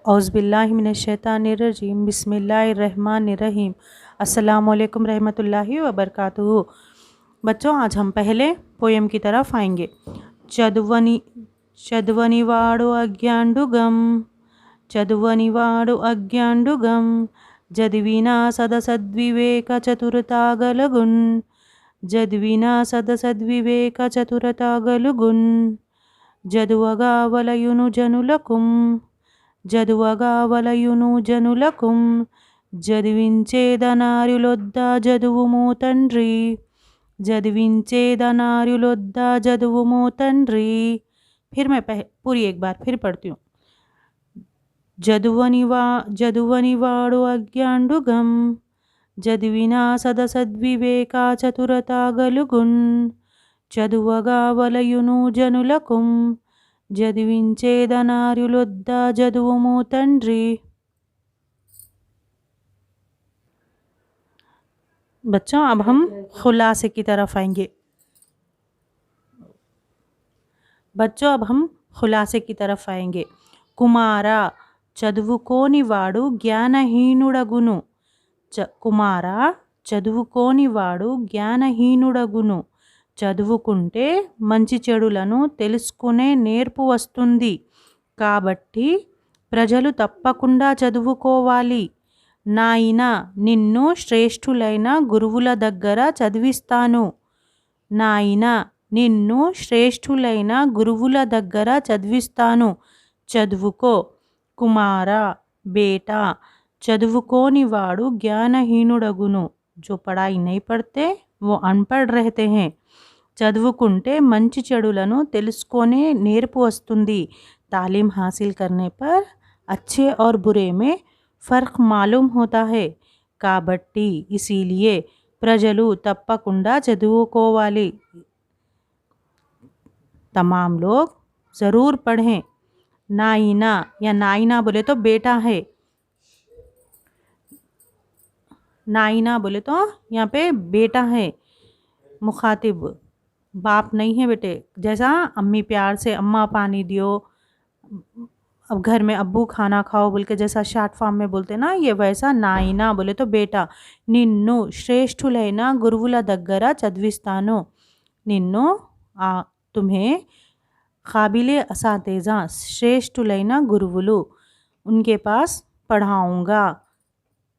औज़ुबिल्लाहिमिनश्शैतानिर्रजीम बिस्मिल्लाहिर्रहमानिर्रहीम। अस्सलामुअलैकुम रहमतुल्लाहि व बरकातुहू। बच्चों, आज हम पहले पोएम की तरफ आएंगे। चदवनी चदवनिवाडु अज्ञांडुगम, चदवनिवाडु अज्ञांडुगम, जदविना सदसद्विवेक चतुरतागलगुन, जदविना सदसद्विवेक चतुरतागलुगुन, जदवगावलयुनु जनुलकुम, జదువగావలయును జనులకుం, జదివించేదనార్యులొద్దా జదువుమో తండ్రి, जदिविंचेदनार्युलొద్దా जदुवुमो तंड्री। फिर मैं पूरी एक बार फिर पढ़ती हूँ। जदुवनिवाडु अज्ञांडुगम, जदविना सदसद्विवेका चतुरता गलुगुन, चदुवगावलयुनु जनुलकुम, जदिविंचेदनार्युलొద్దా जदुवुमो तंड्री। बच्चों, अब हम खुलासे की तरफ आएंगे। कुमारा చదువుకోనివాడు జ్ఞానహీనుడగును, కుమారా చదువుకోనివాడు జ్ఞానహీనుడగును, చదువుకుంటే మంచి చెడులను తెలుసుకునే నేర్పు వస్తుంది. కాబట్టి ప్రజలు తప్పకుండా చదువుకోవాలి. నాయనా, నిన్ను శ్రేష్ఠులైన గురువుల దగ్గర చదివిస్తాను. నాయనా, నిన్ను శ్రేష్ఠులైన గురువుల దగ్గర చదివిస్తాను. చదువుకో. కుమారా बेटा, చదువుకోనివాడు జ్ఞానహీనుడగును, जो पढ़ाई नहीं पढ़ते वो अनपढ़ रहते हैं. చదువుకుంటే మంచి చెడులను తెలుసుకొనే నేర్పు వస్తుంది. तालीम हासिल करने पर अच्छे और बुरे में फ़र्क मालूम होता है. కాబట్టి इसीलिए ప్రజలు తప్పకుండా చదువుకోవాలి. तमाम लोग ज़रूर पढ़ें. नाइना या नाइना बोले तो बेटा है, नाइना बोले तो यहाँ पे बेटा है, मुखातिब बाप नहीं है बेटे। जैसा अम्मी प्यार से अम्मा पानी दियो, अब घर में अब्बू खाना खाओ बोल के जैसा शॉर्ट फॉर्म में बोलते ना, ये वैसा नाइना बोले तो बेटा. నిన్ను శ్రేష్ఠులైన గురువుల దగ్గర చదివిస్తాను. నిన్ను तुम्हें काबिले असातिज़ा श्रेष्ठुलैन गुरुवुलु उनके पास पढ़ाऊँगा.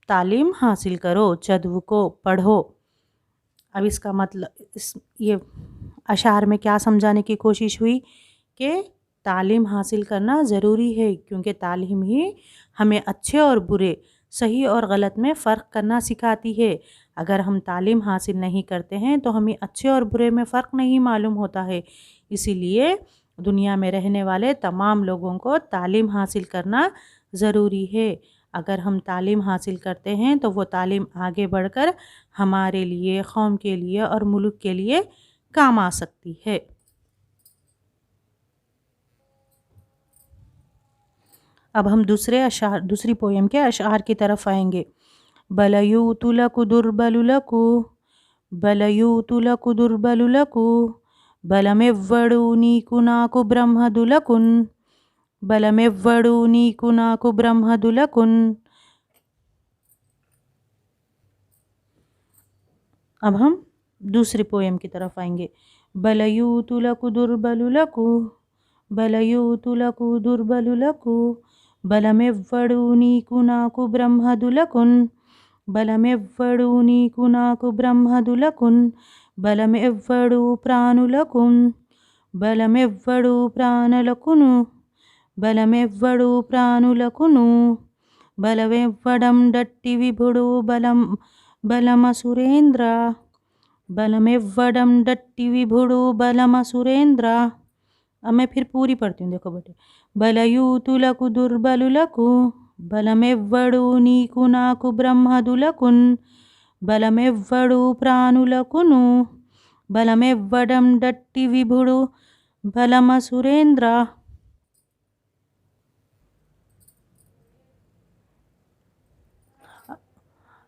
तालीम हासिल करो, चदवु को पढ़ो. अब इसका मतलब ये अशार में क्या समझाने की कोशिश हुई कि तालीम हासिल करना ज़रूरी है, क्योंकि तालीम ही हमें अच्छे और बुरे, सही और गलत में फ़र्क करना सिखाती है. अगर हम तालीम हासिल नहीं करते हैं तो हमें अच्छे और बुरे में फ़र्क नहीं मालूम होता है. इसीलिए दुनिया में रहने वाले तमाम लोगों को तालीम हासिल करना ज़रूरी है. अगर हम तालीम हासिल करते हैं तो वो तालीम आगे बढ़कर हमारे लिए, कौम के लिए और मुल्क के लिए काम आ सकती है. अब हम दूसरी पोएम के अशार की तरफ आएंगे. बलयूतुलकु दुर्बलुलकु, बलयूतुलकु दुर्बलुलकु, బలమెవ్వడు నీకు నాకు బ్రహ్మదులకున్, బలమెవ్వడు నీకు నాకు బ్రహ్మదులకున్. अब हम दूसरी पोएम की तरफ आएंगे. बलयूतुलकु दुर्बलुलकु, बलयूतुलकु दुर्बलुलकु, బలమెవ్వడు నీకు నాకు బ్రహ్మదులకున్, బలమెవ్వడు నీకు నాకు బ్రహ్మదులకున్, బలమెవ్వడు ప్రాణులకున్, బలమెవ్వడు ప్రాణులకును, బలమెవ్వడు ప్రాణులకును, బలమెవ్వడం డట్టి విభుడు బలమసురేంద్ర, బలమెవ్వడం డట్టి విభుడు బలమసురేంద్ర. अब मैं फिर पूरी पढ़ती हूँ, देखो बेटे. బలయూతులకు దుర్బలులకు, బలమెవ్వడు నీకు నాకు బ్రహ్మదులకున్, బలమెవ్వడు ప్రాణులకును, బలమెవ్వడం డట్టి విభుడు బలమసురేంద్ర.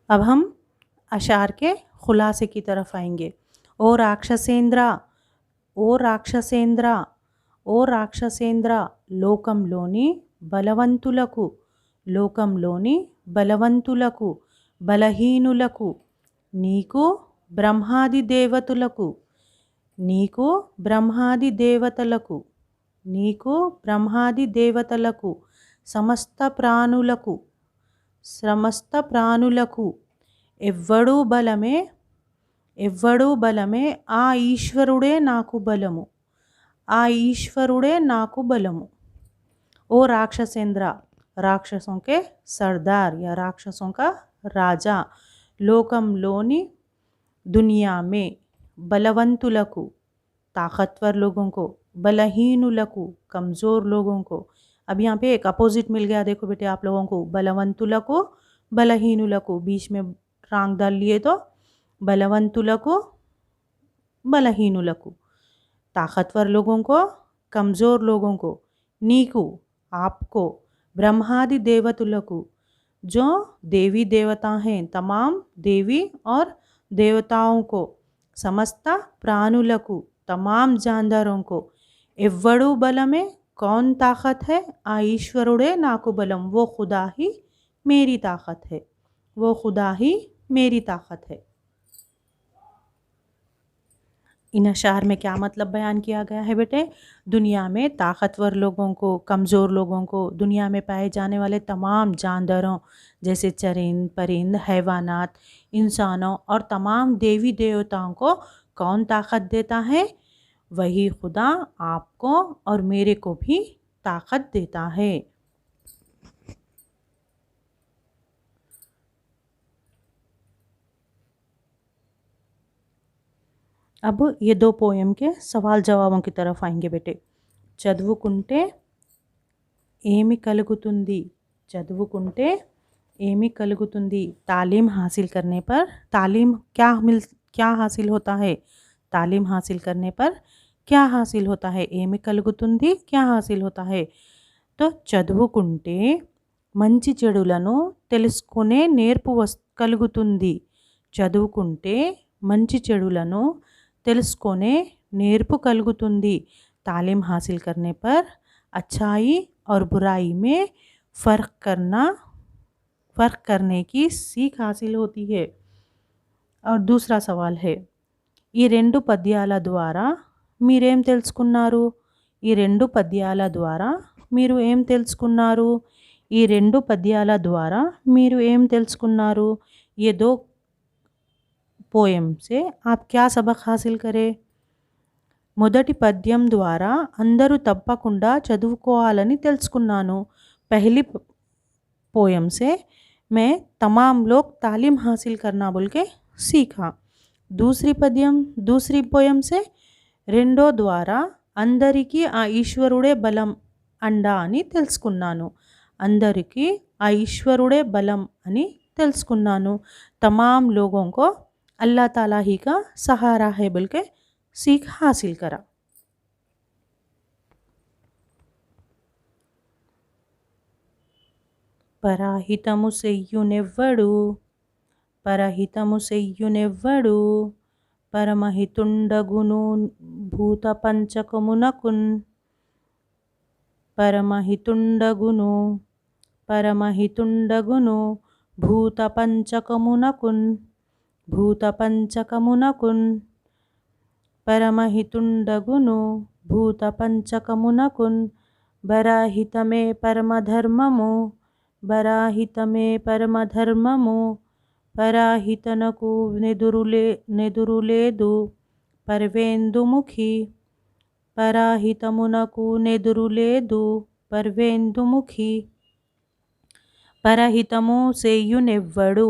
अब हम अशार के खुलासे की तरफ आएंगे. ओ राक्षसेंद्र, ओ राक्षसेंद्र, ఓ రాక్షసేంద్ర, లోకంలోని బలవంతులకు, లోకంలోని బలవంతులకు బలహీనులకు నీకు బ్రహ్మాది దేవతలకు నీకు బ్రహ్మాది దేవతలకు నీకు బ్రహ్మాది దేవతలకు సమస్త ప్రాణులకు ఎవ్వడూ బలమే ఆ ఈశ్వరుడే నాకు బలము ఆ ఈశ్వరుడే నాకు బలము। ओ राक्षसेंद्र, राक्षसों के सरदार या राक्षसों का राजा, लोकंलोनी दुनिया में बलवंतुलकु ताकतवर लोगों को, बलहीनुलकु कमज़ोर लोगों को। अब यहाँ पे एक अपोजिट मिल गया, देखो बेटे आप लोगों को, बलवंतुलकु बलहीनुलकु, बीच में रांग डाल लिए तो बलवंतुलकु बलहीनुलकु, ताकतवर लोगों को कमज़ोर लोगों को, नीकु आपको, ब्रह्मादि देवतुलकु जो देवी देवता हैं, तमाम देवी और देवताओं को, समस्त प्राणुलकु तमाम जानदारों को, एव्वडू बलमे कौन ताकत है, आ ईश्वरुडे नाकु बलम, वो खुदा ही मेरी ताकत है, वो खुदा ही मेरी ताकत है। इन अशार में क्या मतलब बयान किया गया है बेटे? दुनिया में ताकतवर लोगों को, कमज़ोर लोगों को, दुनिया में पाए जाने वाले तमाम जानदारों जैसे चरिंद परिंद, हैवानात, इंसानों और तमाम देवी देवताओं को कौन ताकत देता है? वही खुदा आपको और मेरे को भी ताकत देता है। अब ये दो पोएम के सवाल जवाबों की तरफ आएंगे बेटे। చదువుకుంటే ఏమి కలుగుతుంది, చదువుకుంటే ఏమి కలుగుతుంది, तालीम हासिल करने पर तालीम क्या हासिल होता है, तालीम हासिल करने पर क्या हासिल होता है, ఏమి కలుగుతుంది क्या हासिल होता है। तो చదువుకుంటే మంచి చెడులను తెలుసుకునే నేర్పు కలుగుతుంది, చదువుకుంటే మంచి చెడులను తెలుసుకునే నేర్పు కలుగుతుంది। तालीम हासिल करने पर अच्छाई और बुराई में फ़र्क करने की सीख हासिल होती है। और दूसरा सवाल है, ఈ రెండు పద్యాల ద్వారా మీరేం తెలుసుకున్నారు, ఈ రెండు పద్యాల ద్వారా మీరు ఏం తెలుసుకున్నారు, ఈ రెండు పద్యాల ద్వారా మీరు ఏం తెలుసుకున్నారు। ये दो पोएम से आप क्या सबक हासिल करें। మొదటి పద్యం ద్వారా అందరూ తప్పకుండా చదువుకోవాలని తెలుసుకున్నాను। पहली पोएम से मैं तमाम लोग तालीम हासिल करना बोल के सीखा। दूसरी पोएम से రెండో ద్వారా అందరికీ ఆ ఈశ్వరుడే బలం అండా అని తెలుసుకున్నాను, అందరికీ ఆ ఈశ్వరుడే బలం అని తెలుసుకున్నాను। तमाम लोगों को अल्लाह ताला ही का सहारा है बोल के सीख हासिल करा। పరహితము సెయ్యునెవ్వడు పరమహితుండగును భూత పంచకమునకున్, పరమహితుండగును భూత పంచకమునకున్, పరమహితుండగును భూత పంచకమునకున్, బరాహితమే పరమధర్మము, పరాహితనకు నెదురులేదు పర్వేందుముఖి, పరాహితమునకు నెదురులేదు పర్వేందుముఖి। పరహితము సెయ్యునెవ్వడు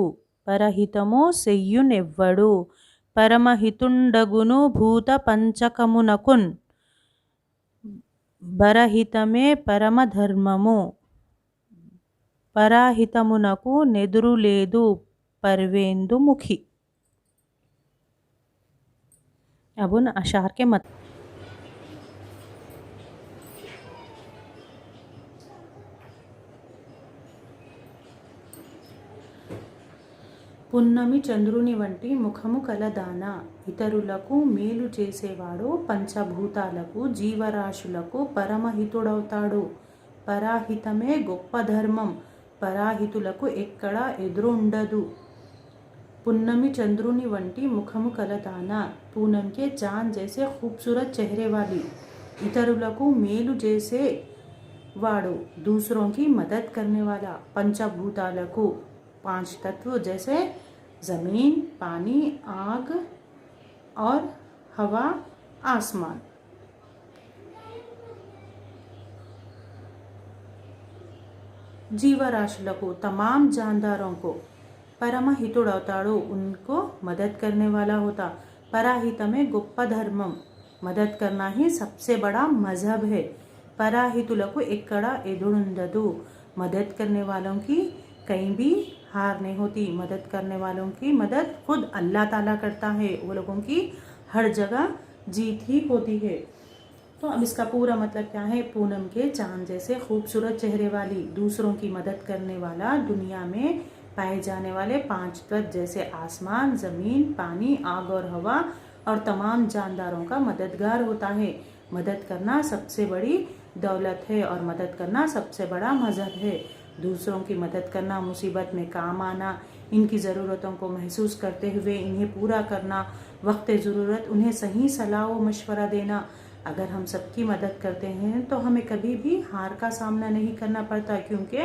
పరమహితుండగును భూత పంచకమునకున్, బరహితమే పరమధర్మము, పరాహితమునకు నెదురులేదు పర్వేందుముఖి। अब उन अशार के मत పున్నమి చంద్రుని వంటి ముఖము కలదాన, ఇతరులకు మేలు చేసేవాడు పంచభూతాలకు జీవరాశులకు పరమహితుడవుతాడు। పరాహితమే గొప్ప ధర్మం, పరాహితులకు ఎక్కడ ఎదురుండదు. पुन्नमी चंद्रुनी वंटी मुखमु कलदाना, पूनम के चांद जैसे खूबसूरत चेहरे वाली, इतरुలకు మేలు చేసే वाड़ो, दूसरों की मदद करने वाला, पंचभूताలకు 5 तत्व जैसे ज़मीन, पानी, आग और हवा, आसमान। जीवराशुలకు तमाम जानदारों को परमहितुडौताडो, उनको मदद करने वाला होता। पराहित में गोप्पा धर्मम, मदद करना ही सबसे बड़ा मजहब है। पराहितुలకు ఎక్కడ ఎదురుండదు, मदद करने वालों की कहीं भी हार नहीं होती। मदद करने वालों की मदद खुद अल्लाह ताला करता है, वो लोगों की हर जगह जीत ही होती है। तो अब इसका पूरा मतलब क्या है? पूनम के चांद जैसे खूबसूरत चेहरे वाली, दूसरों की मदद करने वाला, दुनिया में पाए जाने वाले 5 तत्व जैसे आसमान, ज़मीन, पानी, आग और हवा और तमाम जानदारों का मददगार होता है। मदद करना सबसे बड़ी दौलत है और मदद करना सबसे बड़ा मजहब है। दूसरों की मदद करना, मुसीबत में काम आना, इनकी ज़रूरतों को महसूस करते हुए इन्हें पूरा करना, वक्त ज़रूरत उन्हें सही सलाह व मशवरा देना। अगर हम सबकी मदद करते हैं तो हमें कभी भी हार का सामना नहीं करना पड़ता, क्योंकि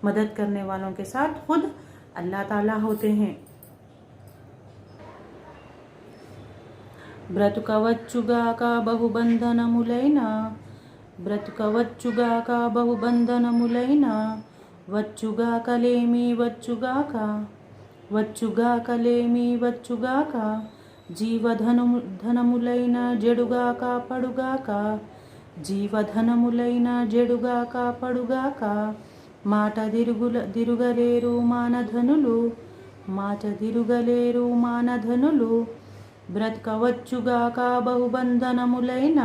मदद करने वालों के साथ खुद अल्लाह ताला होते हैं। బ్రతుకవచ్చుగాక బహుబంధనములైన, బ్రతుకవచ్చుగాక బహుబంధనములైన, వచ్చుగాకలేమి వచ్చుగాక, వచ్చుగాకలేమి వచ్చుగాక, జీవధనములైన జడుగాక పడుగాక, జీవధనములైన జడుగాక పడుగాక, మాట దిరుగలేరు మానధనులు, మాట దిరుగలేరు మానధనులు, బ్రతకవచ్చుగాక బహుబంధనములైన,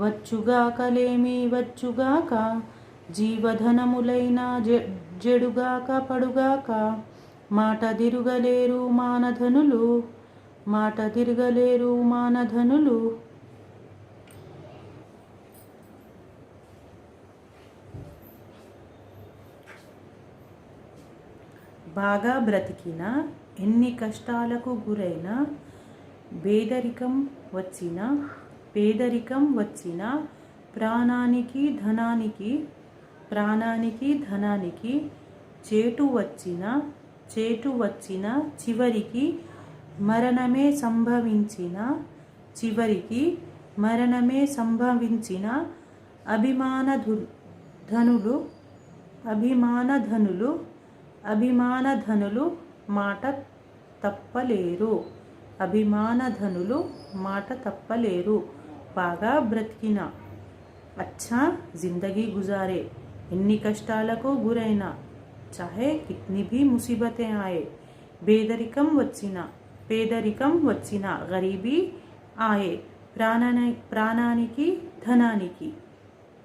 వచ్చుగాకలేమి వచ్చుగాక, జీవధనములైన జడుగాక పడుగాక, మాట దిరుగలేరు మానధనులు, మాట దిరుగలేరు మానధనులు। బాగా బ్రతికినా, ఎన్ని కష్టాలకు గురైనా, పేదరికం వచ్చినా, ప్రాణానికి ధనానికి చేటు వచ్చిన, చివరికి మరణమే సంభవించిన, అభిమానధనులు మాట తప్పలేరు। బాగా బ్రతికిన, अच्छा जिंदगी गुजारे, इन्नी कष्टाలకు గురైన, चाहे कितनी भी मुसीबतें आए, పేదరికం వచ్చిన, गरीबी आए, ప్రాణానికి ధనానికి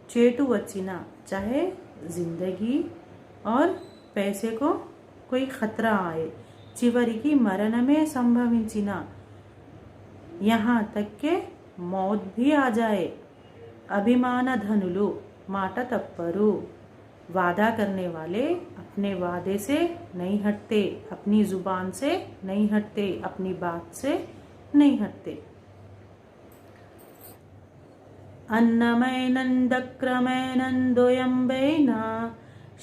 చేటు వచ్చిన, चाहे जिंदगी और पैसे को कोई खतरा आए, చివరికి మరణమే సంభవించిన, यहाँ तक के मौत भी आ जाए, अभिमानधनुलु మాట తప్పరు। वादा करने वाले अपने वादे से नहीं हटते, अपनी जुबान से नहीं हटते, अपनी बात से नहीं हटते। అన్నమైనందక్రమైనందోయంబైన,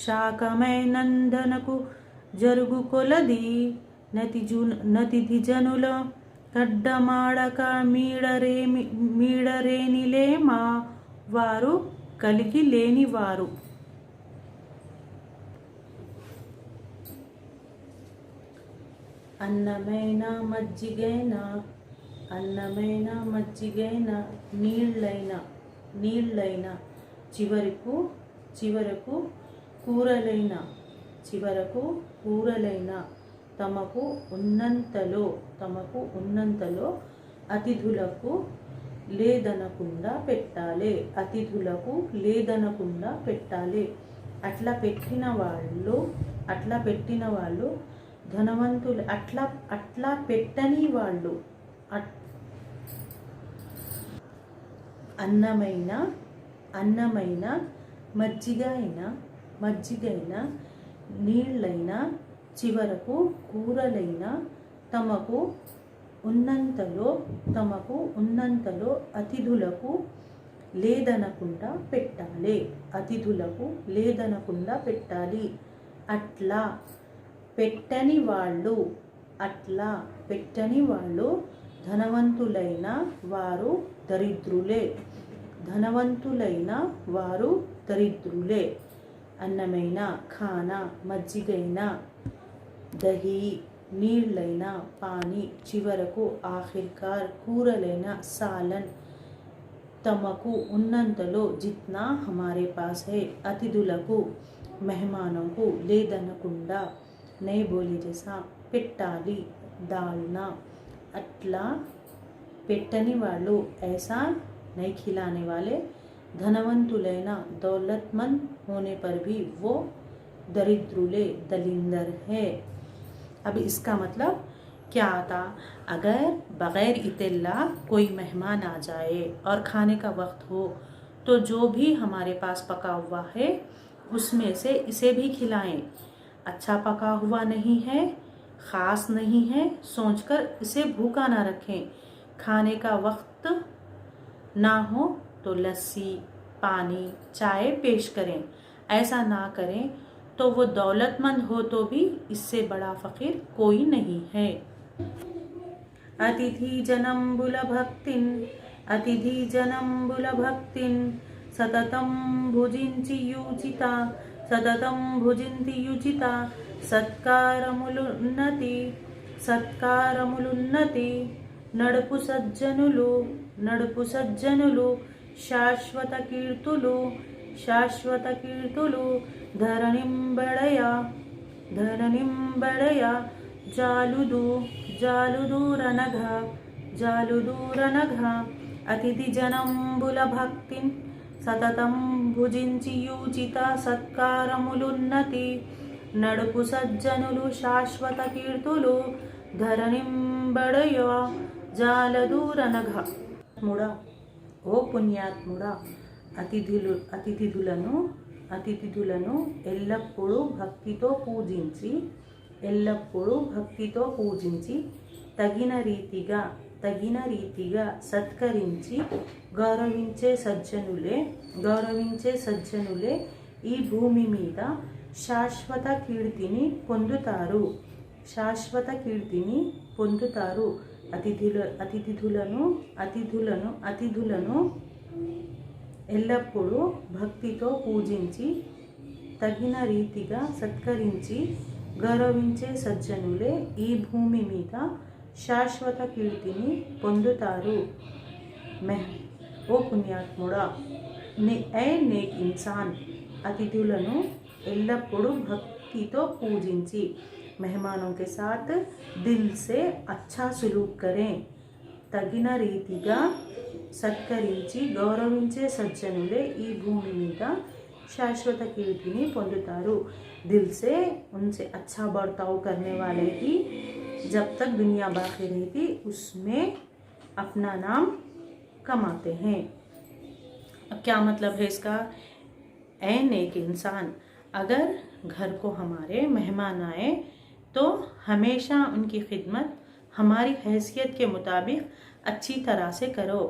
శాకమైనందనకు జరుగు కొలది, నతిథి జనుల కడ్డమాడక మీడరేనిలేమా, వారు కలిగి లేనివారు। అన్నమైన మజ్జిగైన, నీళ్ళైన, చివరకు కూరలైన, తమకు ఉన్నంతలో అతిథులకు లేదనకుండా పెట్టాలి। అట్లా పెట్టిన వాళ్ళు ధనవంతులు, అట్లా పెట్టని వాళ్ళు అన్నమైన మజ్జిగైన, నీళ్ళైనా చివరకు కూరలైనా తమకు ఉన్నంతలో అతిథులకు లేదనకుండా పెట్టాలి. అట్లా పెట్టని వాళ్ళు ధనవంతులైన వారు దరిద్రులే. అన్నమైనా, ఖానా మజ్జిగైనా, దహీ నీళ్ళైనా, పానీ చివరకు, ఆఖిర్కార్ కూరలైన, సాలన్ తమకు ఉన్నంతలో, జిత్నా హమారే పాస్ హై అతిథులకు మెహమానోకు లేదనకుండా, నై బోలే జైసా పెట్టాలి, దాల్నా అట్లా పెట్టని వాళ్ళు, ऐसा नहीं खिलाने वाले धनवंतुलैन दौलतमंद होने पर भी वो दरिद्रुले दलिंदर है। अब इसका मतलब क्या आता, अगर बग़ैर इत्तला कोई मेहमान आ जाए और खाने का वक्त हो तो जो भी हमारे पास पका हुआ है उसमें से इसे भी खिलाएं। अच्छा पका हुआ नहीं है, ख़ास नहीं है सोचकर इसे भूखा ना रखें। खाने का वक्त ना हो तो लस्सी, पानी, चाय पेश करें। ऐसा ना करें तो वो दौलतमंद हो तो भी इससे बड़ा फ़कीर कोई नहीं है। अतिथि जनं बुलभक्तिं सततं भुजिंचि युजिता సత్కారములున్నతి నడుపు సజ్జనులు శాశ్వత కీర్తులు ధరణింబడయ జాలుదూరనఘ అతిథి జనంబుల భక్తిం సతతం భుజించి యూచిత సత్కారములున్నతి నడుపు సజ్జనులు శాశ్వత కీర్తులు ధరణింబడయ జాలదూరనఘ. ఓ పుణ్యాత్ముడా, అతిథులను ఎల్లప్పుడూ భక్తితో పూజించి తగిన రీతిగా సత్కరించి గౌరవించే సజ్జనులే ఈ భూమి మీద శాశ్వత కీర్తిని పొందుతారు. అతిథులను ఎల్లప్పుడూ భక్తితో పూజించి తగిన రీతిగా సత్కరించి గౌరవించే సజ్జనులే ఈ భూమి మీద శాశ్వత కీర్తిని పొందుతారు. ఓ పుణ్యాత్ముడా, ఏ నేక్ ఇన్సాన్, అతిథులను ఎల్లప్పుడూ భక్తితో పూజించి मेहमानों के साथ दिल से अच्छा सलूक करें. తగిన రీతిగా సత్కరించి గౌరవించే సజ్జనులే ఈ భూమి మీద शाश्वत कीर्तिनी పొందుతారు. दिल से उनसे अच्छा बर्ताव करने वाले ही जब तक दुनिया बाकी रहती उसमें अपना नाम कमाते हैं. अब क्या मतलब है इसका? ऐ नेक इंसान, अगर घर को हमारे मेहमान आए तो हमेशा उनकी खिदमत हमारी हैसियत के मुताबिक अच्छी तरह से करो.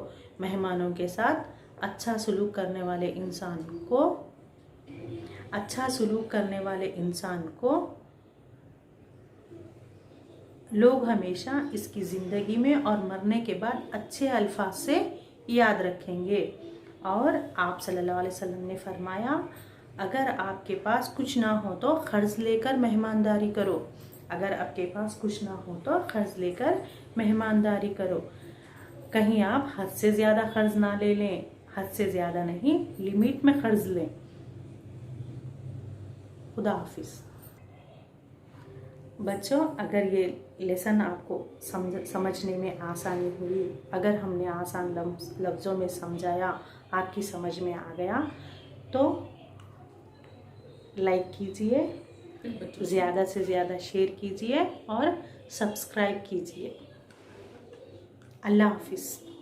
मेहमानों के साथ अच्छा सलूक करने वाले इंसान को लोग हमेशा इसकी ज़िंदगी में और मरने के बाद अच्छे अल्फाज से याद रखेंगे. और आप सल्लल्लाहु अलैहि वसल्लम ने फरमाया, अगर आपके पास कुछ ना हो तो क़र्ज़ लेकर मेहमानदारी करो. कहीं आप हद से ज़्यादा क़र्ज़ ना ले लें. हद से ज़्यादा नहीं, लिमिट में क़र्ज़ लें. खुदा हाफिज़. बच्चों, अगर ये लेसन आपको समझने में आसानी हुई, अगर हमने आसान लफ्ज़ों में समझाया, आपकी समझ में आ गया तो लाइक कीजिए, ज़्यादा से ज़्यादा शेयर कीजिए और सब्सक्राइब कीजिए. अल्लाह हाफिज़.